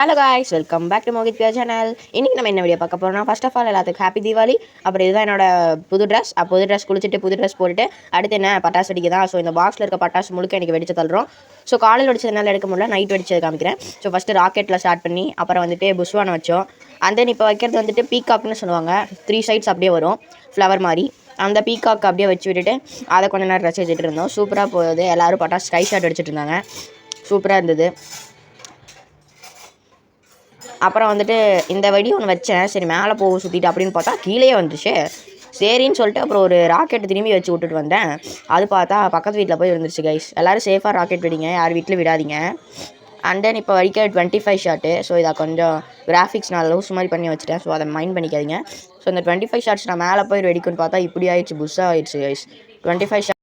Hello guys, welcome back to Mohit Piya channel. இன்றைக்கி நம்ம என்ன வீடியோ பார்க்க போகிறோம்னா, ஃபர்ஸ்ட் ஆஃப் ஆல் எல்லாத்துக்கும் ஹாப்பி தீபாவளி. அப்புறம் இதுதான் என்னோட புது ட்ரெஸ் குளிச்சுட்டு புது ட்ரெஸ் போட்டுட்டு அடுத்து என்ன பட்டாசு வெடிக்க தான். ஸோ இந்த பாக்ஸில் இருக்க பட்டாசு முழுக்க எனக்கு வெடிச்சு தள்ளுறோம். ஸோ காலையில் வெடிச்சதுனால எடுக்க முடியல, நைட் வெடிச்சது காமிக்கிறேன். ஸோ ஃபஸ்ட்டு ராக்கெட்டில் ஸ்டார்ட் பண்ணி அப்புறம் வந்துட்டு புஷ்வானை வச்சோம். அண்ட் தென் இப்போ வைக்கிறது வந்துட்டு பீகாக்னு சொல்லுவாங்க. 3 சைட்ஸ் அப்படியே வரும் ஃப்ளவர் மாதிரி. அந்த பீகாக் அப்படியே வச்சு விட்டுட்டு அதை கொஞ்சம் நேரம் ரசி வச்சுட்டு இருந்தோம். சூப்பராக போகுது. எல்லோரும் பட்டாசு ஸ்கை ஷாட் அடிச்சிட்டு இருந்தாங்க. சூப்பராக இருந்தது. அப்புறம் வந்துட்டு இந்த வெடி ஒன்று வச்சேன். சரி மேலே போக சுற்றிட்டு அப்படின்னு பார்த்தா கீழே வந்துச்சு. சரின்னு சொல்லிட்டு அப்புறம் ஒரு ராக்கெட் திரும்பி வச்சு விட்டுட்டு வந்தேன். அது பார்த்தா பக்கத்து வீட்டில் போய் விழுந்துருச்சு கைஸ். எல்லோரும் சேஃபாக ராக்கெட் வெடிங்க, யார் வீட்டில் விடாதீங்க. அண்ட் தென் இப்போ வரைக்கும் 25 ஷாட்டு. ஸோ இதை கொஞ்சம் கிராஃபிக்ஸ் நான் லூஸ் மாதிரி பண்ணி வச்சுட்டேன். ஸோ அதை மைண்ட் பண்ணிக்காதீங்க. ஸோ இந்த 25 ஷாட்ஸ் நான் மேலே போய் வெடிக்குன்னு பார்த்தா இப்படி ஆயிடுச்சு, புஷ்ஷாக ஆயிடுச்சு கைஸ். 25 ஷாட்.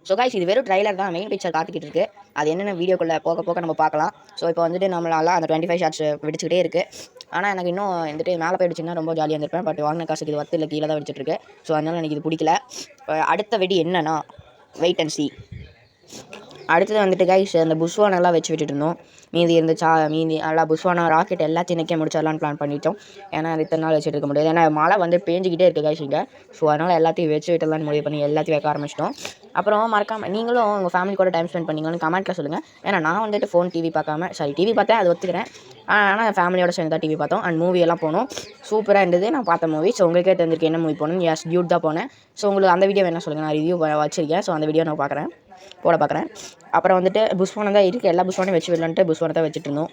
ஸோ கைஸ், இது வெறும் ட்ரைலர் தான். மெயின் பிக்சர் காத்துக்கிட்டு இருக்கு. அது என்னென்ன வீடியோக்குள்ளே போக போக நம்ம பார்க்கலாம். ஸோ இப்போ வந்துட்டு நம்மளால அந்த 25 ஷாட்ஸ் வெடிச்சுக்கிட்டே இருக்குது. ஆனால் எனக்கு இன்னும் வந்துட்டு மேலே போய் வெடிச்சுன்னா ரொம்ப ஜாலியாக இருந்திருப்பேன். பட் வாங்கின காசுக்கு இது வத்து இல்லை, கீழே தான் வெடிச்சிட்டு இருக்கு. ஸோ அதனால் எனக்கு இது பிடிக்கல. அடுத்த வெடி என்னன்னா வெயிட் அண்ட் சி. அடுத்தது வந்துட்டு கைஸ், அந்த புஷ்வானெல்லாம் வச்சு விட்டுட்டு இருந்தோம். மீதி நல்லா புஷ்வானா ராக்கெட் எல்லாத்தையும் நிற்க முடிச்சிடலான்னு பிளான் பண்ணிட்டோம். ஏன்னா இத்தனை நாள் வச்சுட்டு இருக்க முடியாது. ஏன்னா மழை வந்து பேஞ்சிக்கிட்டே இருக்குது கைஸ் இங்கே. ஸோ அதனால் எல்லாத்தையும் வச்சு விட்டுலான்னு முடிவு பண்ணி எல்லாத்தையும் வைக்க ஆரம்பிச்சிட்டோம். அப்புறம் மறக்காமல் நீங்களும் உங்கள் ஃபேமிலி கூட டைம் ஸ்பெண்ட் பண்ணிங்கன்னு கமெண்ட்டில் சொல்லுங்கள். ஏன்னா நான் வந்துட்டு ஃபோன் டிவி பார்க்காம டிவி பார்த்தேன், அது ஒத்துக்கிறேன். ஆனால் ஃபேமிலியோட சேர்ந்து தான் டிவி பார்த்தோம். அண்ட் மூவி எல்லாம் போனோம். சூப்பராக இருந்தது நான் பார்த்த மூவி. ஸோ உங்களுக்கே தெரிஞ்சிருக்கு என்ன மூவி போனோம். எஸ், டியூட் தான் போனேன். ஸோ உங்களுக்கு அந்த வீடியோ என்ன சொல்லுங்கள், நான் ரிவ்யூ வச்சிருக்கேன். ஸோ அந்த வீடியோ நான் பார்க்குறேன். அப்புறம் வந்துட்டு புஷ்வானம் தான் இருக்குது. எல்லா புஷ்வானையும் வச்சு விடலான்ட்டு புஷ்வானத்தை வச்சுட்டு இருந்தோம்.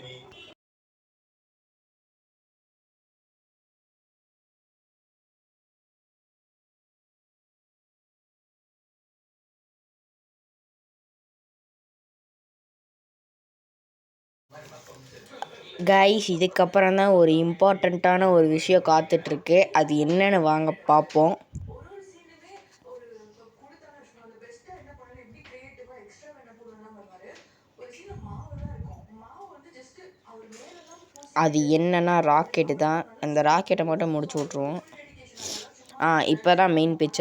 கைஸ், இதுக்கப்புறம் தான் ஒரு இம்பார்ட்டண்ட்டான ஒரு விஷயம் காத்துட்ருக்கு. அது என்னன்னு வாங்க பார்ப்போம். அது என்னன்னா ராக்கெட்டு தான். அந்த ராக்கெட்டை மட்டும் முடிச்சு விட்ருவோம். இப்போ தான் மெயின் பிக்சர்.